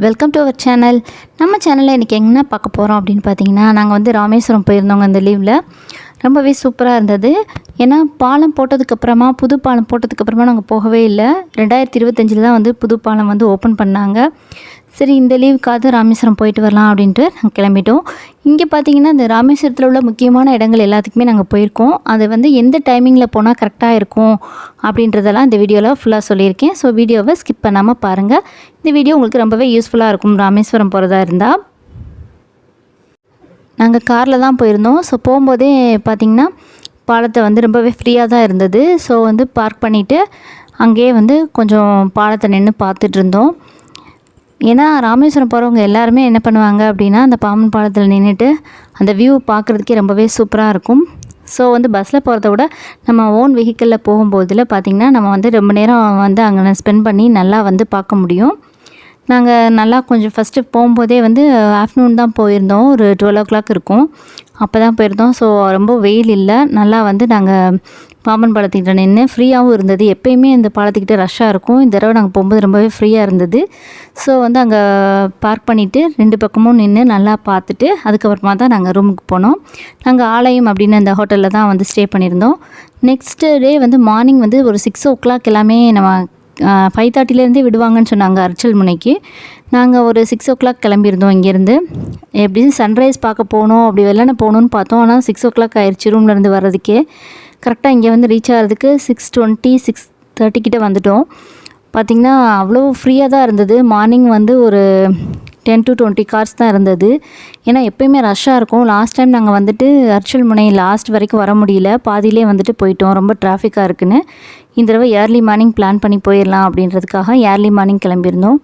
Welcome to our channel. நம்ம சேனலில் இன்றைக்கி என்ன பார்க்க போகிறோம் அப்படின்னு பார்த்தீங்கன்னா, நாங்கள் வந்து ராமேஸ்வரம் போயிருந்தோங்க இந்த லீவில். ரொம்பவே சூப்பராக இருந்தது. ஏன்னா பாலம் போட்டதுக்கப்புறமா, புது பாலம் போட்டதுக்கப்புறமா நாங்கள் போகவே இல்லை. 2025 தான் வந்து புது பாலம் வந்து ஓப்பன் பண்ணாங்க. சரி, இந்த லீவுக்காவது ராமேஸ்வரம் போயிட்டு வரலாம் அப்படின்ட்டு நாங்கள் கிளம்பிட்டோம். இங்கே பார்த்தீங்கன்னா, இந்த ராமேஸ்வரத்தில் உள்ள முக்கியமான இடங்கள் எல்லாத்துக்குமே நாங்கள் போயிருக்கோம். அது வந்து எந்த டைமிங்கில் போனால் கரெக்டாக இருக்கும் அப்படின்றதெல்லாம் இந்த வீடியோவில் ஃபுல்லாக சொல்லியிருக்கேன். ஸோ வீடியோவை ஸ்கிப் பண்ணாமல் பாருங்கள். இந்த வீடியோ உங்களுக்கு ரொம்பவே யூஸ்ஃபுல்லாக இருக்கும் ராமேஸ்வரம் போகிறதா இருந்தால். நாங்கள் காரில் தான் போயிருந்தோம். ஸோ போகும்போதே பார்த்திங்கன்னா பாலத்தை வந்து ரொம்பவே ஃப்ரீயாக தான் இருந்தது. ஸோ வந்து பார்க் பண்ணிவிட்டு அங்கேயே வந்து கொஞ்சம் பாலத்தை நின்று பார்த்துட்டு இருந்தோம். ஏன்னா ராமேஸ்வரம் போகிறவங்க எல்லாருமே என்ன பண்ணுவாங்க அப்படின்னா, அந்த பாம்பன் பாலத்தில் நின்றுட்டு அந்த வியூ பார்க்குறதுக்கே ரொம்பவே சூப்பராக இருக்கும். ஸோ வந்து பஸ்ஸில் போகிறத விட நம்ம ஓன் வெஹிக்கிளில் போகும்போதில் பார்த்திங்கன்னா நம்ம வந்து ரொம்ப நேரம் வந்து அங்கே ஸ்பெண்ட் பண்ணி நல்லா வந்து பார்க்க முடியும். நாங்கள் நல்லா கொஞ்சம் ஃபஸ்ட்டு போகும்போதே வந்து ஆஃப்டர்நூன் தான் போயிருந்தோம். ஒரு 12 o'clock இருக்கும். அப்போ தான் போயிருந்தோம். ஸோ ரொம்ப வெயில் இல்லை. நல்லா வந்து நாங்கள் பாம்பன் பாலத்துக்கிட்ட நின்று ஃப்ரீயாகவும் இருந்தது. எப்போயுமே இந்த பாலத்துக்கிட்ட ரஷ்ஷாக இருக்கும். இந்த தடவை நாங்கள் போகும்போது ரொம்பவே ஃப்ரீயாக இருந்தது. ஸோ வந்து அங்கே பார்க் பண்ணிவிட்டு 2 பக்கமும் நின்று நல்லா பார்த்துட்டு அதுக்கப்புறமா தான் நாங்கள் ரூமுக்கு போனோம். நாங்கள் ஆலயம் அப்படின்னு அந்த ஹோட்டலில் தான் வந்து ஸ்டே பண்ணியிருந்தோம். நெக்ஸ்ட்டு டே வந்து மார்னிங் வந்து ஒரு 6 o'clock எல்லாமே நம்ம 5:30 விடுவாங்கன்னு சொன்னாங்க அர்ச்சல் முனைக்கு. நாங்கள் ஒரு 6 o'clock கிளம்பியிருந்தோம் இங்கேருந்து. எப்படியும் சன்ரைஸ் பார்க்க போகணும், அப்படி வெள்ளன போகணுன்னு பார்த்தோம். ஆனால் 6 o'clock ஆயிடுச்சு ரூம்லேருந்து வர்றதுக்கே. கரெக்டாக இங்கே வந்து ரீச் ஆகிறதுக்கு 6:20 6:30 கிட்டே வந்துட்டோம். பார்த்திங்கன்னா அவ்வளோ ஃப்ரீயாக தான் இருந்தது. மார்னிங் வந்து ஒரு 10 to 20 cars தான் இருந்தது. ஏன்னா எப்போயுமே ரஷ்ஷாக இருக்கும். லாஸ்ட் டைம் நாங்கள் வந்துட்டு அர்ச்சல் முனை லாஸ்ட் வரைக்கும் வர முடியல, பாதியிலே வந்துட்டு போயிட்டோம், ரொம்ப டிராஃபிக்காக இருக்குன்னு. இந்த தடவை ஏர்லி மார்னிங் பிளான் பண்ணி போயிடலாம் அப்படின்றதுக்காக ஏர்லி மார்னிங் கிளம்பியிருந்தோம்.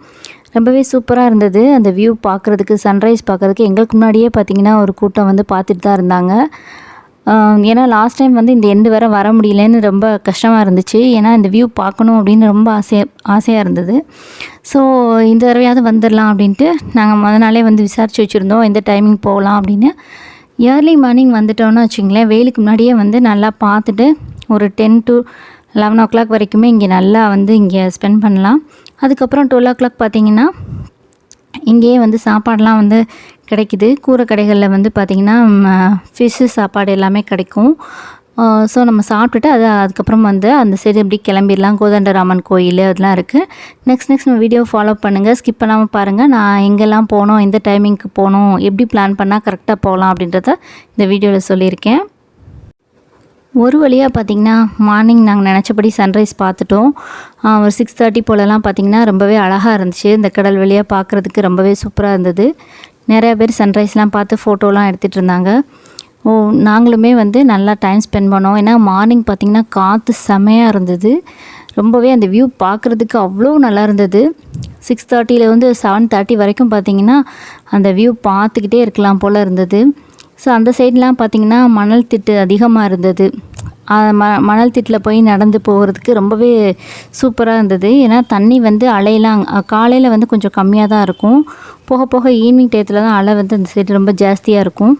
ரொம்பவே சூப்பராக இருந்தது. அந்த வியூ பார்க்குறதுக்கு, சன்ரைஸ் பார்க்குறதுக்கு எங்களுக்கு முன்னாடியே பார்த்திங்கன்னா ஒரு கூட்டம் வந்து பார்த்துட்டு தான் இருந்தாங்க. ஏன்னா லாஸ்ட் டைம் வந்து இந்த எண்டு வரை வர முடியலன்னு ரொம்ப கஷ்டமாக இருந்துச்சு. ஏன்னா இந்த வியூ பார்க்கணும் அப்படின்னு ரொம்ப ஆசையாக இருந்தது. ஸோ இந்த தடவையாவது வந்துடலாம் அப்படின்ட்டு நாங்கள் முத நாளே வந்து விசாரித்து வச்சுருந்தோம் எந்த டைமிங் போகலாம் அப்படின்னு. ஏர்லி மார்னிங் வந்துட்டோன்னு வச்சுங்களேன், வெயிலுக்கு முன்னாடியே வந்து நல்லா பார்த்துட்டு ஒரு 10 to 11 o'clock வரைக்குமே இங்கே நல்லா வந்து இங்கே ஸ்பெண்ட் பண்ணலாம். அதுக்கப்புறம் 12 o'clock பார்த்திங்கன்னா இங்கேயே வந்து சாப்பாடெலாம் வந்து கிடைக்குது. கூரை கடைகளில் வந்து பார்த்திங்கன்னா ஃபிஷ்ஷு சாப்பாடு எல்லாமே கிடைக்கும். ஸோ நம்ம சாப்பிட்டுட்டு அதுக்கப்புறம் வந்து அந்த சைடு எப்படி கிளம்பிடலாம். கோதண்டராமன் கோயில் அதெல்லாம் இருக்குது. நெக்ஸ்ட் நம்ம வீடியோ ஃபாலோ பண்ணுங்கள், ஸ்கிப் பண்ணாமல் பாருங்கள். நான் எங்கெல்லாம் போனோம், எந்த டைமிங்க்கு போகணும், எப்படி பிளான் பண்ணால் கரெக்டாக போகலாம் அப்படின்றத இந்த வீடியோவில் சொல்லியிருக்கேன். ஒரு வழியாக பார்த்திங்கன்னா மார்னிங் நாங்கள் நினச்சபடி சன்ரைஸ் பார்த்துட்டோம். ஒரு 6:30 போலலாம் பார்த்திங்கன்னா ரொம்பவே அழகாக இருந்துச்சு. இந்த கடல் வழியாக பார்க்குறதுக்கு ரொம்பவே சூப்பராக இருந்தது. நிறையா பேர் சன்ரைஸ்லாம் பார்த்து ஃபோட்டோலாம் எடுத்துகிட்டு இருந்தாங்க. நாங்களுமே வந்து நல்லா டைம் ஸ்பெண்ட் பண்ணோம். ஏன்னா மார்னிங் பார்த்திங்கன்னா காற்று செமையாக இருந்தது. ரொம்பவே அந்த வியூ பார்க்குறதுக்கு அவ்வளோ நல்லா இருந்தது. 6:30 வந்து 7:30 வரைக்கும் பார்த்திங்கன்னா அந்த வியூ பார்த்துக்கிட்டே இருக்கலாம் போல் இருந்தது. ஸோ அந்த சைட்லாம் பார்த்திங்கன்னா மணல் திட்டு அதிகமாக இருந்தது. மணல் திட்டில் போய் நடந்து போகிறதுக்கு ரொம்பவே சூப்பராக இருந்தது. ஏன்னா தண்ணி வந்து அலையெல்லாம் காலையில் வந்து கொஞ்சம் கம்மியாக தான் இருக்கும். போக போக ஈவினிங் டயத்தில் தான் அலை வந்து அந்த சைடு ரொம்ப ஜாஸ்தியாக இருக்கும்.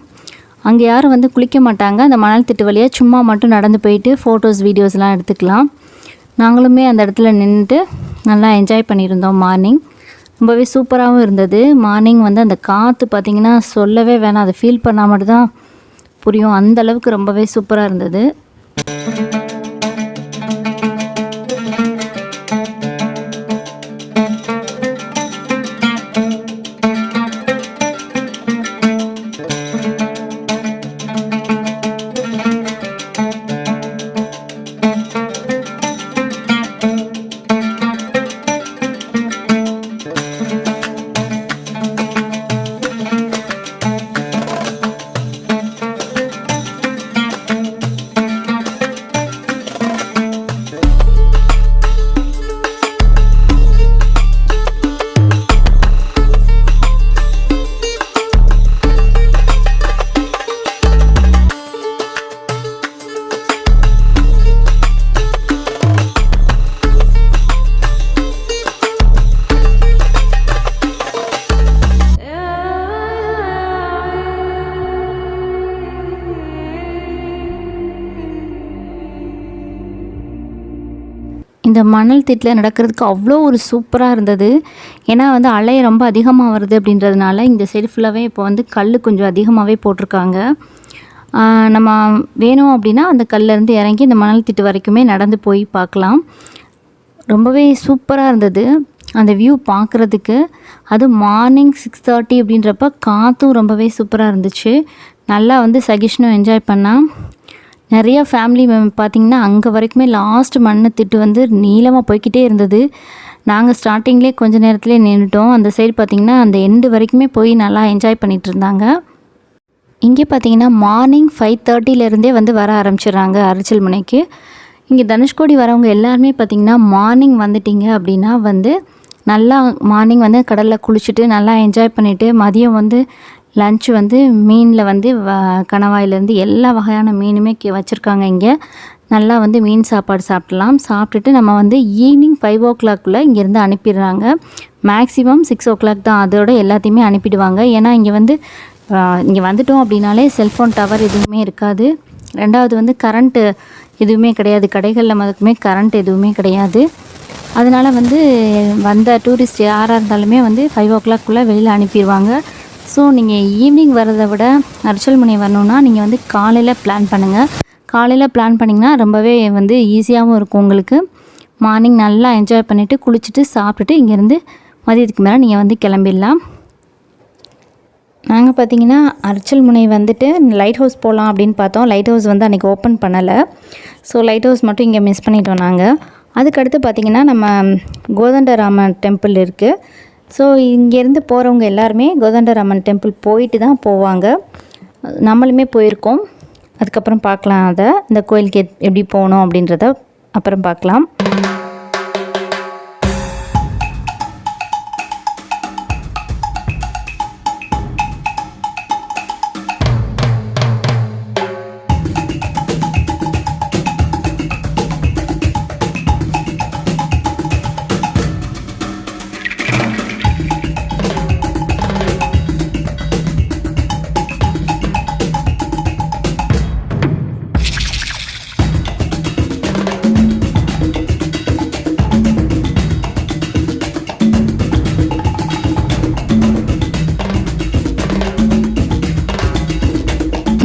அங்கே யாரும் வந்து குளிக்க மாட்டாங்க. அந்த மணல் திட்டு வழியாக சும்மா மட்டும் நடந்து போயிட்டு ஃபோட்டோஸ் வீடியோஸ்லாம் எடுத்துக்கலாம். நாங்களுமே அந்த இடத்துல நின்றுட்டு நல்லா என்ஜாய் பண்ணியிருந்தோம். மார்னிங் ரொம்பவே சூப்பராகவும் இருந்தது. மார்னிங் வந்து அந்த காற்று பார்த்திங்கன்னா சொல்லவே வேணாம், அதை ஃபீல் பண்ணால் மட்டும்தான் புரியும். அந்தளவுக்கு ரொம்பவே சூப்பராக இருந்தது. இந்த மணல் திட்டில் நடக்கிறதுக்கு அவ்வளோ ஒரு சூப்பராக இருந்தது. ஏன்னா வந்து அலை ரொம்ப அதிகமாக வருது அப்படின்றதுனால இந்த சைடு ஃபுல்லாகவே இப்போ வந்து கல் கொஞ்சம் அதிகமாகவே போட்டிருக்காங்க. நம்ம வேணும் அப்படின்னா அந்த கல்லேருந்து இறங்கி இந்த மணல் திட்டு வரைக்குமே நடந்து போய் பார்க்கலாம். ரொம்பவே சூப்பராக இருந்தது அந்த வியூ பார்க்குறதுக்கு. அது மார்னிங் 6:30 அப்படின்றப்ப காற்றும் ரொம்பவே சூப்பராக இருந்துச்சு. நல்லா வந்து சகிஷ்ணும் என்ஜாய் பண்ணால். நிறைய ஃபேமிலி பார்த்திங்கன்னா அங்கே வரைக்குமே லாஸ்ட் மண் திட்டு வந்து நீளமாக போய்கிட்டே இருந்தது. நாங்கள் ஸ்டார்டிங்லேயே கொஞ்ச நேரத்துலேயே நின்றுட்டோம். அந்த சைடு பார்த்திங்கன்னா அந்த எண்டு வரைக்குமே போய் நல்லா என்ஜாய் பண்ணிகிட்டு இருந்தாங்க. இங்கே பார்த்திங்கன்னா மார்னிங் 5:30லேருந்தே வந்து வர ஆரம்பிச்சிடுறாங்க அரிச்சல் முனைக்கு. இங்கே தனுஷ்கோடி வரவங்க எல்லாருமே பார்த்திங்கன்னா மார்னிங் வந்துட்டிங்க அப்படின்னா வந்து நல்லா மார்னிங் வந்து கடலில் குளிச்சுட்டு நல்லா என்ஜாய் பண்ணிவிட்டு மதியம் வந்து லன்ச் வந்து மீனில் வந்து கணவாயிலேருந்து எல்லா வகையான மீனுமே வச்சுருக்காங்க. இங்கே நல்லா வந்து மீன் சாப்பாடு சாப்பிடலாம். சாப்பிட்டுட்டு நம்ம வந்து ஈவினிங் 5 o'clock இங்கேருந்து அனுப்பிடுறாங்க. மேக்ஸிமம் 6 o'clock தான், அதோட எல்லாத்தையுமே அனுப்பிடுவாங்க. ஏன்னா இங்கே வந்து இங்கே வந்துட்டோம் அப்படின்னாலே செல்ஃபோன் டவர் எதுவுமே இருக்காது. ரெண்டாவது வந்து கரண்ட்டு எதுவுமே கிடையாது, கடைகளில் மதுக்குமே கரண்ட் எதுவுமே கிடையாது. அதனால் வந்து வந்த டூரிஸ்ட் யாராக இருந்தாலுமே வந்து 5 o'clock வெளியில் அனுப்பிடுவாங்க. ஸோ நீங்கள் ஈவினிங் வரதை விட அரிச்சல் முனை வரணுன்னா நீங்கள் வந்து காலையில் பிளான் பண்ணுங்கள். காலையில் பிளான் பண்ணிங்கன்னா ரொம்பவே வந்து ஈஸியாகவும் இருக்கும் உங்களுக்கு. மார்னிங் நல்லா என்ஜாய் பண்ணிவிட்டு குளிச்சுட்டு சாப்பிட்டுட்டு இங்கேருந்து மதியத்துக்கு மேலே நீங்கள் வந்து கிளம்பிடலாம். நாங்கள் பார்த்திங்கன்னா அரிச்சல் முனை வந்துட்டு லைட் ஹவுஸ் போகலாம் அப்படின்னு பார்த்தோம். லைட் ஹவுஸ் வந்து அன்றைக்கி ஓப்பன் பண்ணலை. ஸோ லைட் ஹவுஸ் மட்டும் இங்கே மிஸ் பண்ணிட்டோம் நாங்கள். அதுக்கடுத்து பார்த்திங்கன்னா நம்ம கோதண்டராமன் டெம்பிள் இருக்குது. ஸோ இங்கேருந்து போகிறவங்க எல்லாருமே கோதண்டராமன் டெம்பிள் போயிட்டு தான் போவாங்க. நம்மளுமே போயிருக்கோம். அதுக்கப்புறம் பார்க்கலாம். இந்த கோயிலுக்கு எப்படி போகணும் அப்படின்றத அப்புறம் பார்க்கலாம்.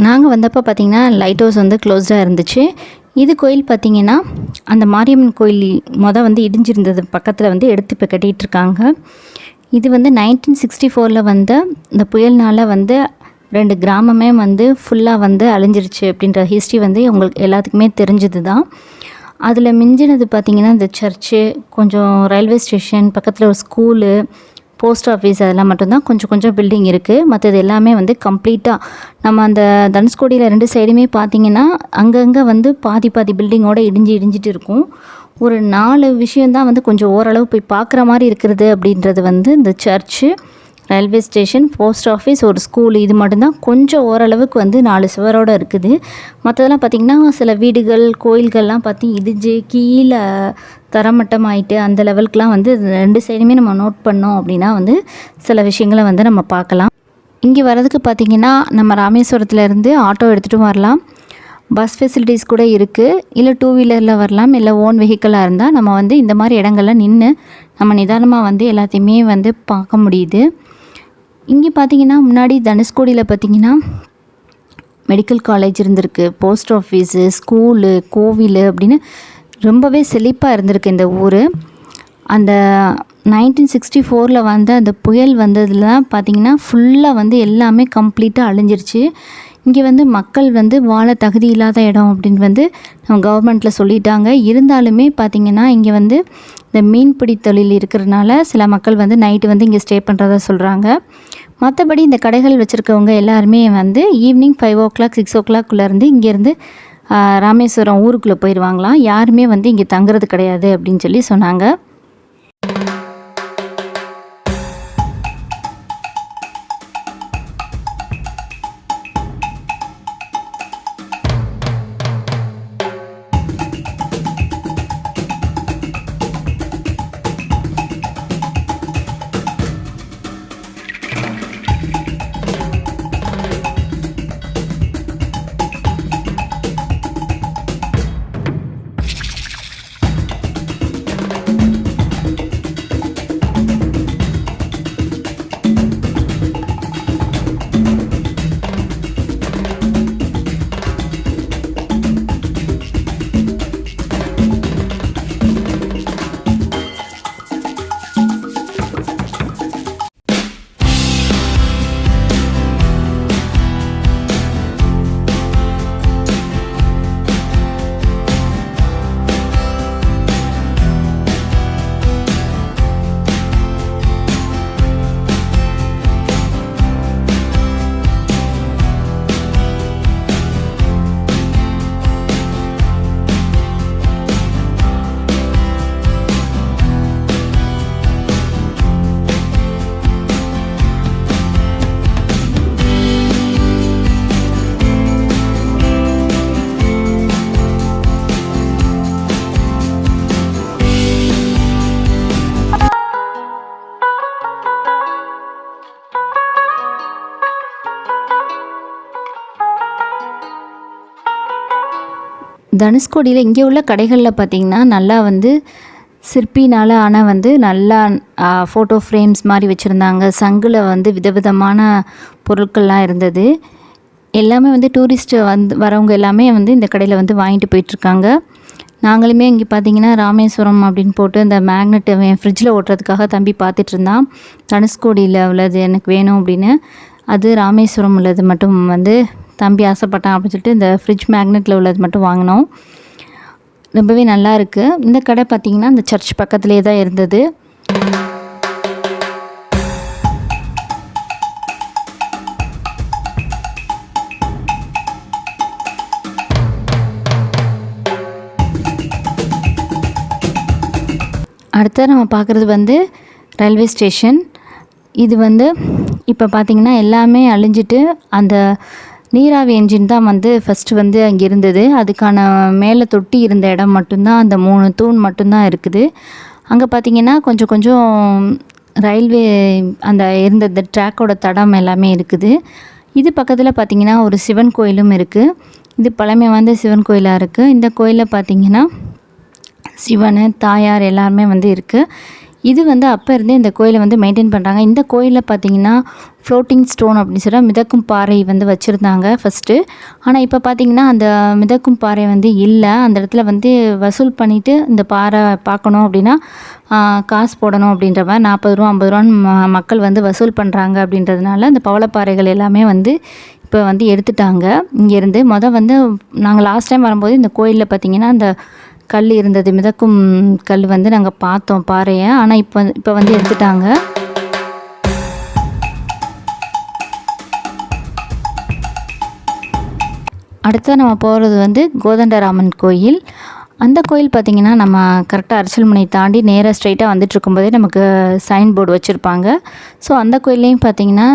நாங்கள் வந்தப்போ பார்த்திங்கன்னா லைட் ஹவுஸ் வந்து க்ளோஸ்டாக இருந்துச்சு. இது கோயில் பார்த்திங்கன்னா அந்த மாரியம்மன் கோயில் வந்து இடிஞ்சிருந்தது பக்கத்தில் வந்து எடுத்து இப்போ கட்டிகிட்ருக்காங்க. இது வந்து 1964 வந்த இந்த புயல்னால் வந்து 2 கிராமமே வந்து ஃபுல்லாக வந்து அழிஞ்சிருச்சு அப்படின்ற ஹிஸ்ட்ரி வந்து உங்களுக்கு எல்லாத்துக்குமே தெரிஞ்சது தான். அதில் மிஞ்சினது பார்த்திங்கன்னா இந்த சர்ச்சு, கொஞ்சம் ரயில்வே ஸ்டேஷன், பக்கத்தில் ஒரு ஸ்கூலு, போஸ்ட் ஆஃபீஸ், அதெல்லாம் மட்டும்தான் கொஞ்சம் பில்டிங் இருக்குது. மற்றது எல்லாமே வந்து கம்ப்ளீட்டாக நம்ம அந்த தனுஷ்கோடியில் 2 சைடுமே பார்த்திங்கன்னா அங்கங்கே வந்து பாதி பில்டிங்கோடு இடிஞ்சிட்டு இருக்கும். ஒரு 4 விஷயந்தான் வந்து கொஞ்சம் ஓரளவு போய் பார்க்குற மாதிரி இருக்கிறது அப்படின்றது வந்து இந்த church, railway station, post office, ஒரு ஸ்கூல், இது மட்டும்தான் கொஞ்சம் ஓரளவுக்கு வந்து 4 சுவரோடு இருக்குது. மற்றதெல்லாம் பார்த்திங்கன்னா சில வீடுகள், கோயில்கள்லாம் பார்த்தி இடிஞ்சு கீழே தரமட்டமாயிட்டு அந்த லெவலுக்குலாம் வந்து 2 சைடுமே நம்ம நோட் பண்ணோம் அப்படின்னா வந்து சில விஷயங்களை வந்து நம்ம பார்க்கலாம். இங்கே வர்றதுக்கு பார்த்திங்கன்னா நம்ம ராமேஸ்வரத்துலேருந்து ஆட்டோ எடுத்துகிட்டும் வரலாம். பஸ் ஃபெசிலிட்டிஸ் கூட இருக்குது. இல்லை 2 வீலரில் வரலாம். இல்லை ஓன் வெஹிக்கிளாக இருந்தால் நம்ம வந்து இந்த மாதிரி இடங்கள்ல நின்று நம்ம நிதானமாக வந்து எல்லாத்தையுமே வந்து பார்க்க முடியுது. இங்கே பார்த்திங்கன்னா முன்னாடி தனுஷ்கோடியில் பார்த்திங்கன்னா மெடிக்கல் காலேஜ் இருந்திருக்கு, போஸ்ட் ஆஃபீஸு, ஸ்கூலு, கோவில் அப்படின்னு ரொம்பவே செழிப்பாக இருந்திருக்கு இந்த ஊர். அந்த 1964 வந்த அந்த புயல் வந்ததில் பார்த்திங்கன்னா ஃபுல்லாக வந்து எல்லாமே கம்ப்ளீட்டாக அழிஞ்சிருச்சு. இங்கே வந்து மக்கள் வந்து வாழ தகுதி இல்லாத இடம் அப்படின்னு வந்து நம்ம கவர்மெண்ட்டில் சொல்லிட்டாங்க. இருந்தாலுமே பார்த்திங்கன்னா இங்கே வந்து இந்த மீன்பிடி தொழில் இருக்கிறதுனால சில மக்கள் வந்து நைட்டு வந்து இங்கே ஸ்டே பண்ணுறதா சொல்கிறாங்க. மற்றபடி இந்த கடைகள் வச்சுருக்கவங்க எல்லாருமே வந்து ஈவினிங் 5 o'clock 6 o'clock இங்கேருந்து ராமேஸ்வரம் ஊருக்குள்ளே போயிடுவாங்களாம். யாருமே வந்து இங்கே தங்குறது கிடையாது அப்படின்னு சொல்லி சொன்னாங்க. தனுஷ்கோடியில் இங்கே உள்ள கடைகளில் பார்த்திங்கன்னா நல்லா வந்து சிற்பினால் ஆனால் வந்து நல்லா ஃபோட்டோ ஃப்ரேம்ஸ் மாதிரி வச்சுருந்தாங்க. சங்கில் வந்து விதவிதமான பொருட்கள்லாம் இருந்தது. எல்லாமே வந்து டூரிஸ்ட்டு வரவங்க எல்லாமே வந்து இந்த கடையில் வந்து வாங்கிட்டு போயிட்டுருக்காங்க. நாங்களுமே இங்கே பார்த்திங்கன்னா ராமேஸ்வரம் அப்படின்னு போட்டு இந்த மேக்னெட் என் ஃப்ரிட்ஜில் ஓட்டுறதுக்காக தம்பி பார்த்துட்டு இருந்தான். தனுஷ்கோடியில் உள்ளது எனக்கு வேணும் அப்படின்னு. அது ராமேஸ்வரம் உள்ளது மட்டும் வந்து தம்பி ஆசைப்பட்டான் அப்படின்னு சொல்லிட்டு இந்த ஃப்ரிட்ஜ் மேக்னெட்டில் உள்ளது மட்டும் வாங்கினோம். ரொம்பவே நல்லா இருக்குது. இந்த கடை பார்த்திங்கன்னா இந்த சர்ச் பக்கத்துலேயே தான் இருந்தது. அடுத்து நம்ம பார்க்குறது வந்து ரயில்வே ஸ்டேஷன். இது வந்து இப்போ பார்த்திங்கன்னா எல்லாமே அழிஞ்சிட்டு அந்த நீராவி என்ஜின் தான் வந்து ஃபஸ்ட்டு வந்து அங்கே இருந்தது. அதுக்கான மேலே தொட்டி இருந்த இடம் மட்டும்தான், அந்த 3 தூண் மட்டும்தான் இருக்குது. அங்கே பார்த்திங்கன்னா கொஞ்சம் கொஞ்சம் ரயில்வே அந்த இருந்த இந்த ட்ராக்கோட தடம் எல்லாமே இருக்குது. இது பக்கத்தில் பார்த்திங்கன்னா ஒரு சிவன் கோயிலும் இருக்குது. இது பழமை வாய்ந்த சிவன் கோயிலாக இருக்குது. இந்த கோயிலில் பார்த்திங்கன்னா சிவன் தாயார் எல்லாருமே வந்து இருக்குது. இது வந்து அப்போ இருந்தே இந்த கோயிலை வந்து மெயின்டைன் பண்ணுறாங்க. இந்த கோயிலில் பார்த்திங்கன்னா ஃப்ளோட்டிங் ஸ்டோன் அப்படின்னு சொல்லி மிதக்கும் பாறை வந்து வச்சுருந்தாங்க ஃபஸ்ட்டு. ஆனால் இப்போ பார்த்திங்கன்னா அந்த மிதக்கும் பாறை வந்து இல்லை. அந்த இடத்துல வந்து வசூல் பண்ணிவிட்டு இந்த பாறை பார்க்கணும் அப்படின்னா காசு போடணும் அப்படின்ற மாதிரி 40 ரூபா 50 ரூபான்னு மக்கள் வந்து வசூல் பண்ணுறாங்க. அப்படின்றதுனால அந்த பவளப்பாறைகள் எல்லாமே வந்து இப்போ வந்து எடுத்துட்டாங்க இங்கேருந்து. வந்து நாங்கள் லாஸ்ட் டைம் வரும்போது இந்த கோயிலில் பார்த்திங்கன்னா அந்த கல் இருந்தது, மிதக்கும் கல் வந்து நாங்கள் பார்த்தோம் பாறையை. ஆனால் இப்போ வந்து எடுத்துட்டாங்க. அடுத்து நம்ம போகிறது வந்து கோதண்டராமன் கோயில். அந்த கோயில் பார்த்திங்கன்னா நம்ம கரெக்டாக அரசல்முனை தாண்டி நேராக ஸ்ட்ரைட்டாக வந்துட்டு இருக்கும்போதே நமக்கு சைன் போர்டு வச்சுருப்பாங்க. ஸோ அந்த கோயில்லையும் பார்த்திங்கன்னா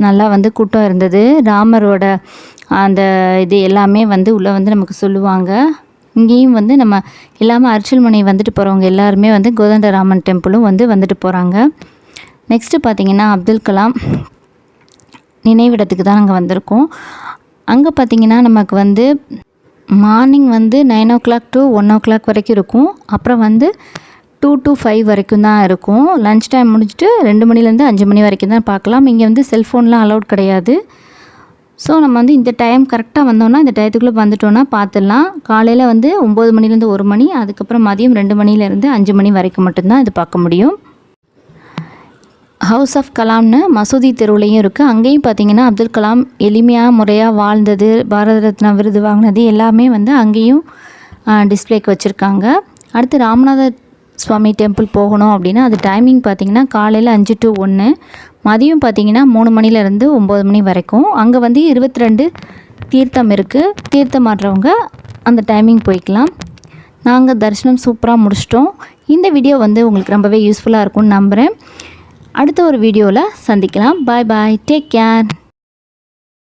நல்லா வந்து கூட்டம் இருந்தது. ராமரோட அந்த இது எல்லாமே வந்து உள்ளே வந்து நமக்கு சொல்லுவாங்க. இங்கேயும் வந்து நம்ம எல்லாமே அரசல்முனை வந்துட்டு போகிறவங்க எல்லாருமே வந்து கோதண்டராமன் டெம்பிளும் வந்துட்டு போகிறாங்க. நெக்ஸ்ட்டு பார்த்திங்கன்னா அப்துல் கலாம் நினைவிடத்துக்கு தான் நாங்கள் வந்திருக்கோம். அங்கே பார்த்திங்கன்னா நமக்கு வந்து மார்னிங் வந்து 9 o'clock to 1 o'clock வரைக்கும் இருக்கும். அப்புறம் வந்து 2 to 5 வரைக்கும் தான் இருக்கும். லன்ச் டைம் முடிச்சுட்டு 2 மணிலேருந்து 5 மணி வரைக்கும் தான் பார்க்கலாம். இங்கே வந்து செல்ஃபோன்லாம் அலௌட் கிடையாது. ஸோ நம்ம வந்து இந்த டைம் கரெக்டாக வந்தோன்னா இந்த டயத்துக்குள்ளே வந்துட்டோன்னா பார்த்துடலாம். காலையில் வந்து 9 மணிலேருந்து 1 மணி, அதுக்கப்புறம் மதியம் 2 மணிலேருந்து 5 மணி வரைக்கும் மட்டும்தான் இது பார்க்க முடியும். ஹவுஸ் ஆஃப் கலாம்னு மசூதி தெருவுலையும் இருக்குது. அங்கேயும் பார்த்திங்கன்னா அப்துல் கலாம் எளிமையாக முறையாக வாழ்ந்தது, பாரத ரத்னா விருது வாங்கினது எல்லாமே வந்து அங்கேயும் டிஸ்பிளேக்கு வச்சுருக்காங்க. அடுத்து ராமநாத சுவாமி டெம்பிள் போகணும் அப்படின்னா அது டைமிங் பார்த்திங்கன்னா காலையில் 5 to 1, மதியம் பார்த்திங்கன்னா 3 மணிலேருந்து 9 மணி வரைக்கும். அங்கே வந்து 22 தீர்த்தம் இருக்குது. தீர்த்தம் ஆடுறவங்க அந்த டைமிங் போய்க்கலாம். நாங்கள் தரிசனம் சூப்பராக முடிச்சிட்டோம். இந்த வீடியோ வந்து உங்களுக்கு ரொம்பவே யூஸ்ஃபுல்லாக இருக்கும்னு நம்புகிறேன். அடுத்த ஒரு வீடியோவில் சந்திக்கலாம். பாய் பாய், டேக் கேர்.